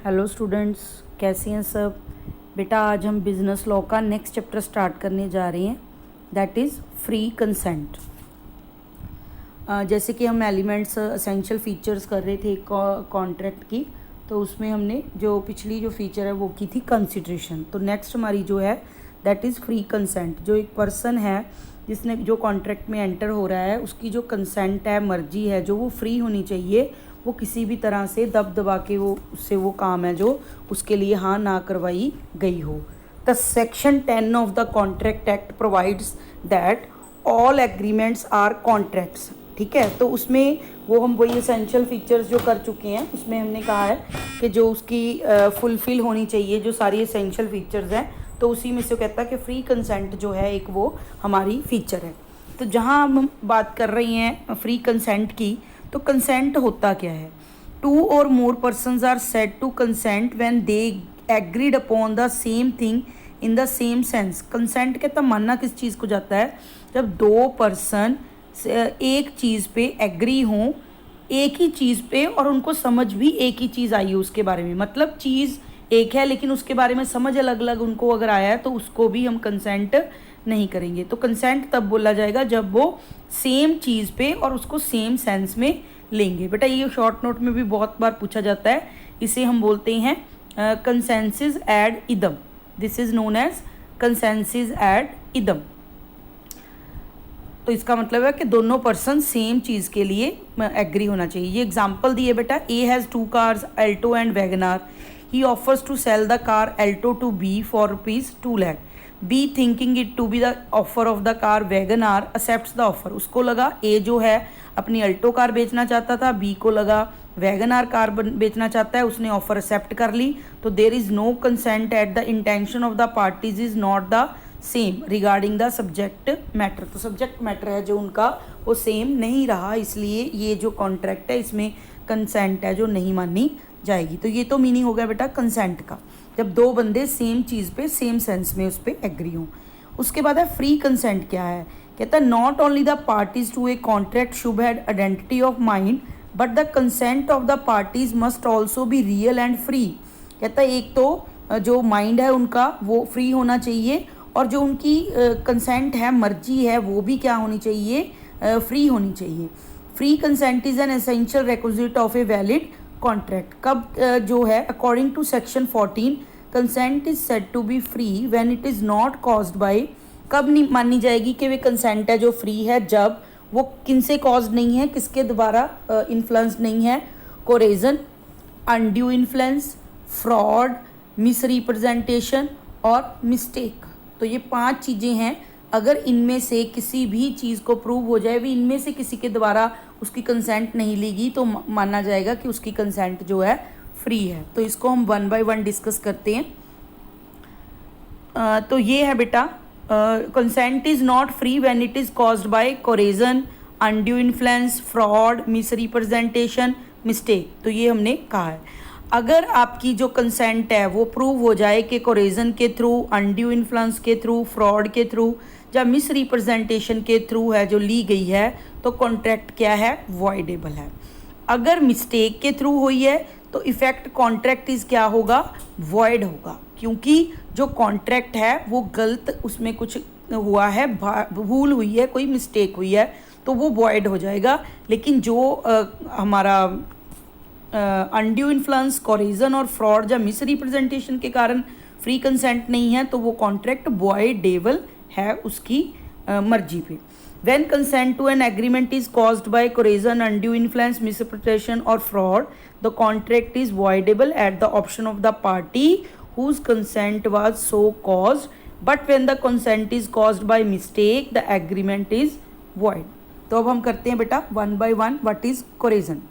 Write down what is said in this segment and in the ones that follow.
Hello students, कैसे हैं सब। बेटा आज हम बिज़नेस लॉ का नेक्स्ट चैप्टर स्टार्ट करने जा रहे हैं, दैट इज़ फ्री कंसेंट। जैसे कि हम एलिमेंट्स एसेंशियल फीचर्स कर रहे थे कॉन्ट्रैक्ट की, तो उसमें हमने जो पिछली जो फीचर है वो की थी कंसिडरेशन। तो नेक्स्ट हमारी जो है दैट इज़ फ्री कंसेंट। जो एक पर्सन है जिसने जो कॉन्ट्रैक्ट में एंटर हो रहा है, उसकी जो कंसेंट है, मर्जी है, जो वो फ्री होनी चाहिए। वो किसी भी तरह से दबा के वो उससे वो काम है जो उसके लिए हाँ ना करवाई गई हो। The section 10 of the contract act provides that all agreements are contracts. ठीक है, तो उसमें वो हम वही एसेंशियल फीचर्स जो कर चुके हैं, उसमें हमने कहा है कि जो उसकी फुलफिल होनी चाहिए जो सारी एसेंशियल फीचर्स हैं, तो उसी में से वो कहता है कि फ्री कंसेंट जो है एक वो हमारी फीचर है। तो जहाँ हम बात कर रही हैं फ्री कंसेंट की, तो कंसेंट होता क्या है। 2 और more persons are said to consent when they agreed upon the same thing in the same sense. Consent कहता मानना किस चीज़ को जाता है, जब दो पर्सन एक चीज़ पे एग्री हों, एक ही चीज़ पे, और उनको समझ भी एक ही चीज़ आई हो उसके बारे में। मतलब चीज़ एक है लेकिन उसके बारे में समझ अलग अलग उनको अगर आया है, तो उसको भी हम कंसेंट नहीं करेंगे। तो कंसेंट तब बोला जाएगा जब वो सेम चीज़ पे और उसको सेम सेंस में लेंगे। बेटा ये शॉर्ट नोट में भी बहुत बार पूछा जाता है, इसे हम बोलते हैं consensus ad idem. This is known as consensus ad idem. तो इसका मतलब है कि दोनों पर्सन सेम चीज़ के लिए एग्री होना चाहिए। ये एग्जाम्पल दिए बेटा, A has 2 cars Alto and WagonR. He offers to sell the car Alto to be for ₹2 lakh. B thinking it to be the offer of the car WagonR accepts the offer. उसको लगा ए जो है अपनी Alto car बेचना चाहता था, B को लगा वैगनार कार बेचना चाहता है, उसने ऑफर एक्सेप्ट कर ली। तो there is no consent at the intention of the parties is not the same regarding the subject matter. तो सब्जेक्ट मैटर है जो उनका वो सेम नहीं रहा, इसलिए ये जो कॉन्ट्रैक्ट है इसमें कंसेंट है जो नहीं मानी जाएगी। तो ये तो मीनिंग हो गया बेटा कंसेंट का, जब दो बंदे सेम चीज़ पे सेम सेंस में उस पर एग्री हों। उसके बाद है फ्री कंसेंट क्या है। कहता है not only the parties to a contract should have identity of mind but the consent of the parties must also be real and free. कहता है एक तो जो माइंड है उनका वो फ्री होना चाहिए, और जो उनकी कंसेंट है, मर्जी है, वो भी क्या होनी चाहिए, फ्री होनी चाहिए। Free consent is an essential requisite of a valid contract. कब जो है according to section 14 consent is said to be free when it is not caused by. कब नहीं मानी जाएगी कि वे कंसेंट है जो फ्री है, जब वो किनसे कॉज नहीं है, किसके द्वारा इन्फ्लुएंस नहीं है। Coercion, undue influence, fraud, misrepresentation और मिस्टेक। तो ये 5 चीज़ें हैं, अगर इनमें से किसी भी चीज़ को प्रूव हो जाए भी इनमें से किसी के द्वारा उसकी कंसेंट नहीं लीगी, तो माना जाएगा कि उसकी कंसेंट जो है फ्री है। तो इसको हम 1 बाय 1 डिस्कस करते हैं। तो ये है बेटा consent is not free when it is caused by coercion, undue influence, fraud, misrepresentation, mistake. तो ये हमने कहा है, अगर आपकी जो कंसेंट है वो प्रूव हो जाए कि कोरेजन के थ्रू, अनड्यू इन्फ्लुएंस के थ्रू, फ्रॉड के थ्रू या मिस रिप्रेजेंटेशन के थ्रू है जो ली गई है, तो कॉन्ट्रैक्ट क्या है, वॉइडेबल है। अगर मिस्टेक के थ्रू हुई है तो इफेक्ट कॉन्ट्रैक्ट इज क्या होगा, वॉइड होगा, क्योंकि जो कॉन्ट्रैक्ट है वो गलत, उसमें कुछ हुआ है, भूल हुई है, कोई मिस्टेक हुई है, तो वो वॉइड हो जाएगा। लेकिन जो हमारा अनड्यू इन्फ्लुएंस, कोरिजन और फ्रॉड या मिस रिप्रेजेंटेशन के कारण फ्री कंसेंट नहीं है, तो वो कॉन्ट्रैक्ट वॉइडेबल है उसकी मर्जी पे। When consent to an agreement is caused by coercion, undue influence, misrepresentation or fraud, the contract is voidable at the option of the party whose consent was so caused, but when the consent is caused by mistake the agreement is void. तो अब हम करते हैं बेटा 1 by 1। What is coercion.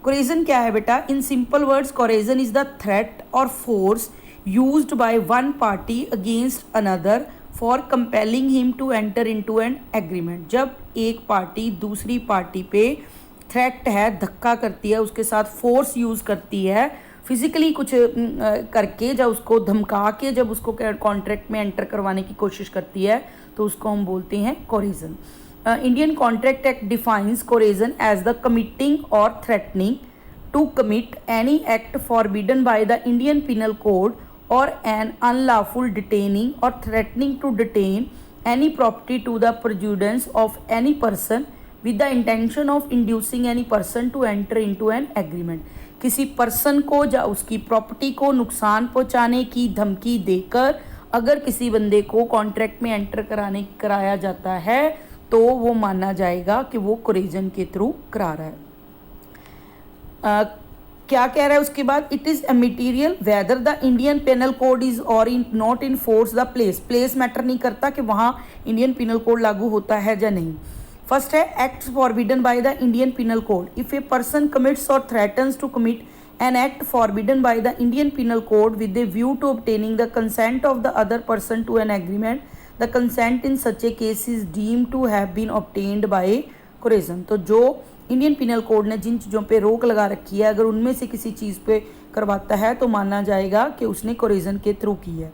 Coercion क्या है बेटा, in simple words coercion is the threat or force used by one party against another for compelling him to enter into an agreement. जब एक पार्टी दूसरी पार्टी पे थ्रेट है, धक्का करती है, उसके साथ फोर्स यूज़ करती है, फिजिकली कुछ करके, जब उसको धमका के जब उसको कॉन्ट्रैक्ट में एंटर करवाने की कोशिश करती है, तो उसको हम बोलते हैं corrosion. Indian Contract Act defines coercion as the committing or threatening to commit any act forbidden by the Indian Penal Code or an unlawful detaining or threatening to detain any property to the prejudice of any person with the intention of inducing any person to enter into an agreement. किसी person को या उसकी property को नुकसान पहुंचाने की धमकी देकर अगर किसी बंदे को कॉन्ट्रैक्ट में एंटर कराया जाता है तो वो माना जाएगा कि वो कोरेजन के थ्रू करा रहा है। क्या कह रहा है उसके बाद, it is a material whether the Indian Penal Code is or in not in force the place matter नहीं करता कि वहाँ इंडियन पेनल कोड लागू होता है या नहीं। फर्स्ट है acts forbidden by the Indian Penal Code. If a person commits or threatens to commit an act forbidden by the Indian Penal Code with a view to obtaining the consent of the other person to an agreement, the consent in such a case is deemed to have been obtained by coercion। तो जो Indian penal code ने जिन चीज़ों पे रोक लगा रखी है अगर उनमें से किसी चीज़ पे करवाता है तो माना जाएगा कि उसने कोरेजन के थ्रू की है।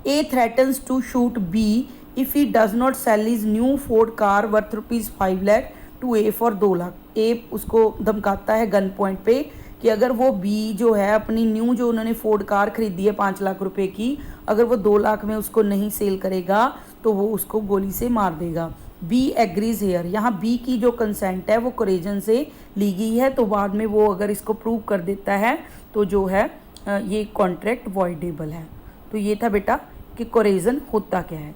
A threatens to shoot B if he does not sell his new Ford car worth ₹5 lakh to A for 2 lakh. A उसको धमकाता है गन पॉइंट पे कि अगर वो बी जो है अपनी न्यू जो उन्होंने फोर्ड कार खरीदी है 5 लाख रुपए की, अगर वो 2 लाख में उसको नहीं सेल करेगा तो वो उसको गोली से मार देगा। बी एग्रीज हेयर, यहाँ बी की जो कंसेंट है वो कोरेजन से ली गई है, तो बाद में वो अगर इसको प्रूव कर देता है तो जो है ये कॉन्ट्रैक्ट वॉइडेबल है। तो ये था बेटा कि कोरेजन होता क्या है।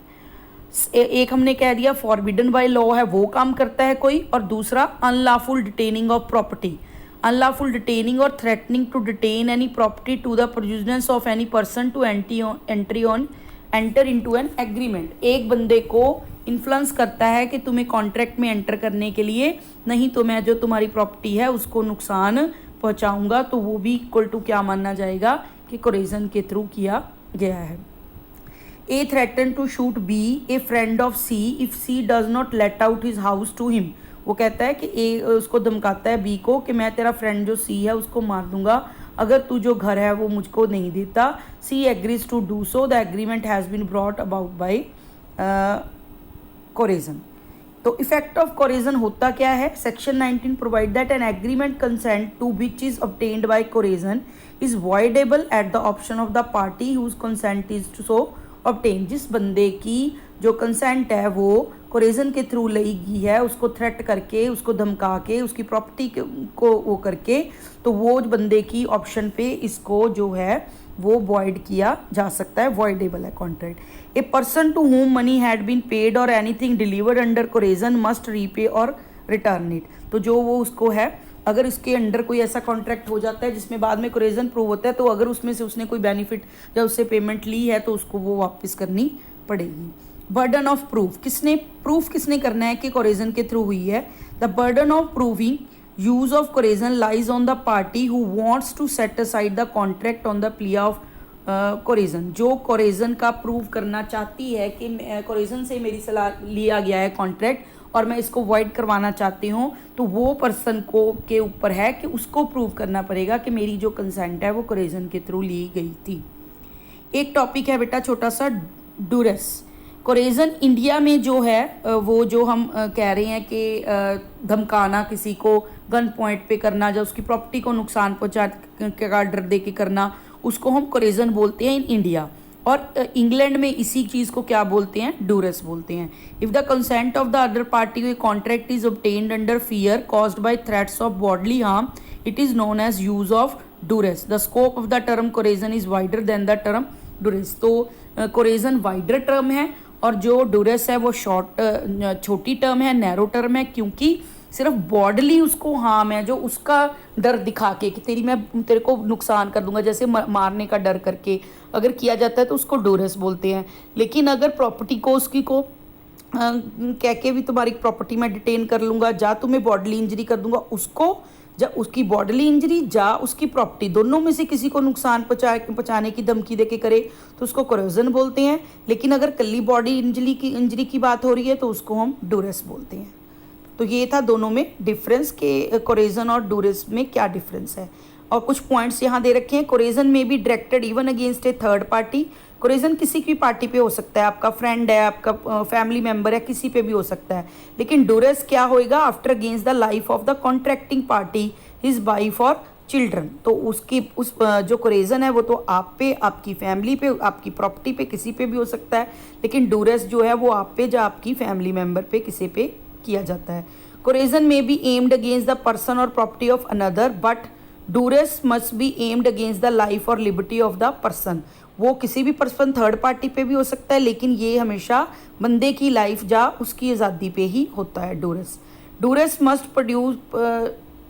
एक हमने कह दिया फॉरबिडन बाय लॉ है वो काम करता है कोई, और दूसरा unlawful detaining of property, unlawful detaining or threatening to detain any property to the prejudice of any person to enter into an agreement। एक बंदे को इन्फ्लुएंस करता है कि तुम्हें कॉन्ट्रैक्ट में एंटर करने के लिए, नहीं तो मैं जो तुम्हारी प्रॉपर्टी है उसको नुकसान पहुंचाऊंगा, तो वो भी इक्वल टू क्या माना जाएगा कि कोरेजन के थ्रू किया गया है। A threaten to shoot B a friend of C if C does not let out his house to him. वो कहता है कि ए उसको धमकाता है बी को कि मैं तेरा फ्रेंड जो सी है उसको मार दूंगा अगर तू जो घर है वो मुझको नहीं देता। C agrees to do so, the agreement has been brought about by coercion. तो इफेक्ट ऑफ कोरेजन होता क्या है, section 19 provide that an agreement consent to which is obtained by coercion is voidable at the option of the party whose consent is to so obtain. जिस बंदे की जो consent है वो कोरेजन के थ्रू ली गई है, उसको थ्रेट करके, उसको धमका के, उसकी प्रॉपर्टी को वो करके, तो वो बंदे की ऑप्शन पे इसको जो है वो वॉइड किया जा सकता है, वॉइडेबल है contract. A person to whom money had been paid or anything delivered under coercion must repay or return it. तो जो वो उसको है, अगर इसके अंडर कोई ऐसा कॉन्ट्रैक्ट हो जाता है जिसमें बाद में कोरेजन प्रूव होता है, तो अगर उसमें से उसने कोई बेनिफिट या उससे पेमेंट ली है तो उसको वो वापस करनी पड़ेगी। बर्डन ऑफ प्रूफ, किसने करना है कि कोरेजन के थ्रू हुई है। The burden of proving use of coercion lies on the party who wants to set aside the contract on the plea of coercion. जो कोरेजन का प्रूव करना चाहती है कि कोरेजन से मेरी सलाह लिया गया है कॉन्ट्रैक्ट और मैं इसको वॉइड करवाना चाहती हूँ, तो वो पर्सन को के ऊपर है कि उसको प्रूव करना पड़ेगा कि मेरी जो कंसेंट है वो कोरेजन के थ्रू ली गई थी। एक टॉपिक है बेटा छोटा सा, डूरेस। कोरेजन इंडिया में जो है वो जो हम कह रहे हैं कि धमकाना, किसी को गन पॉइंट पे करना, या उसकी प्रॉपर्टी को नुकसान पहुंचा का डर दे के करना, उसको हम कोरेजन बोलते हैं इन इंडिया। और इंग्लैंड में इसी चीज़ को क्या बोलते हैं, डूरेस बोलते हैं। If the consent of the other party a contract is obtained under fear caused by threats of bodily harm it is known as use of duress. The scope of the term coercion is wider than the term duress. तो coercion wider term है और जो डूरेस है वो छोटी term है, narrow term है, क्योंकि सिर्फ बॉडली उसको हार्म है, जो उसका डर दिखा के कि तेरे को नुकसान कर दूंगा, जैसे मारने का डर करके अगर किया जाता है तो उसको डूरेस बोलते हैं। लेकिन अगर प्रॉपर्टी को उसकी को कह के भी तुम्हारी प्रॉपर्टी में डिटेन कर लूँगा, जा तुम्हें बॉडली इंजरी कर दूंगा, उसको जा उसकी बॉडली इंजरी जा उसकी प्रॉपर्टी दोनों में से किसी को नुकसान पहुँचाने की धमकी दे के करे तो उसको कोरेजन बोलते हैं। लेकिन अगर कल्ली बॉडी इंजरी की बात हो रही है तो उसको हम डूरेस बोलते हैं। तो ये था दोनों में डिफरेंस के कोरेजन और डूरेस में क्या डिफरेंस है। और कुछ पॉइंट्स यहाँ दे रखे हैं। कोरेजन में भी डायरेक्टेड इवन अगेंस्ट ए थर्ड पार्टी। कोरेजन किसी की पार्टी पे हो सकता है, आपका फ्रेंड है, आपका फैमिली मेंबर है, किसी पे भी हो सकता है। लेकिन डूरेस क्या होएगा, after against the life of the contracting party, his wife और चिल्ड्रन, तो उसकी उस जो कोरेजन है वो तो आप पे, आपकी फैमिली पे, आपकी प्रॉपर्टी पे, किसी पे भी हो सकता है, लेकिन डूरेस जो है वो आप पे या आपकी फैमिली मेम्बर पे, किसी पे किया जाता है। कोरेजन में be aimed against the person or property of another, but duress must be aimed against the life or liberty of the person. वो किसी भी पर्सन थर्ड पार्टी पे भी हो सकता है, लेकिन ये हमेशा बंदे की लाइफ या उसकी आज़ादी पे ही होता है डूरेस। डूरेस must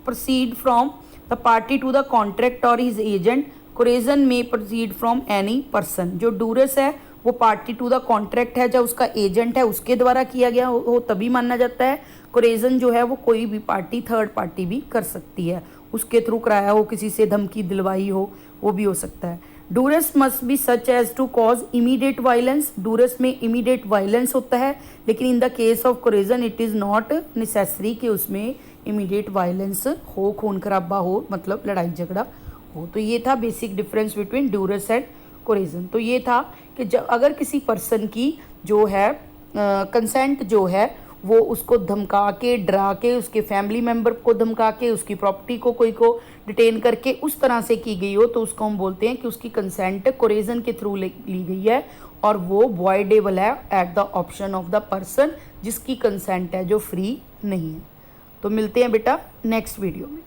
proceed from the party to the contract or his agent. कोरेजन में proceed from any person। जो डूरेस है वो पार्टी टू द कॉन्ट्रैक्ट है, जब उसका एजेंट है उसके द्वारा किया गया हो तभी माना जाता है। कोरेजन जो है वो कोई भी पार्टी, थर्ड पार्टी भी कर सकती है, उसके थ्रू कराया हो, किसी से धमकी दिलवाई हो, वो भी हो सकता है। Duress must be such as to cause immediate violence. Duress में इमीडिएट वायलेंस होता है, लेकिन in the case of coercion it is not necessary कि उसमें इमीडिएट वायलेंस हो, खून खराबा हो, मतलब लड़ाई झगड़ा हो। तो ये था बेसिक डिफरेंस बिटवीन डूरेस एंड कोरेजन। तो ये था कि जब अगर किसी पर्सन की जो है कंसेंट जो है वो उसको धमका के, डरा के, उसके फैमिली मेम्बर को धमका के, उसकी प्रॉपर्टी को कोई को डिटेन करके उस तरह से की गई हो, तो उसको हम बोलते हैं कि उसकी कंसेंट कोरेजन के थ्रू ली गई है और वो वॉइडेबल है eight the option of the person जिसकी कंसेंट है जो फ्री नहीं है। तो मिलते हैं बेटा नेक्स्ट वीडियो में।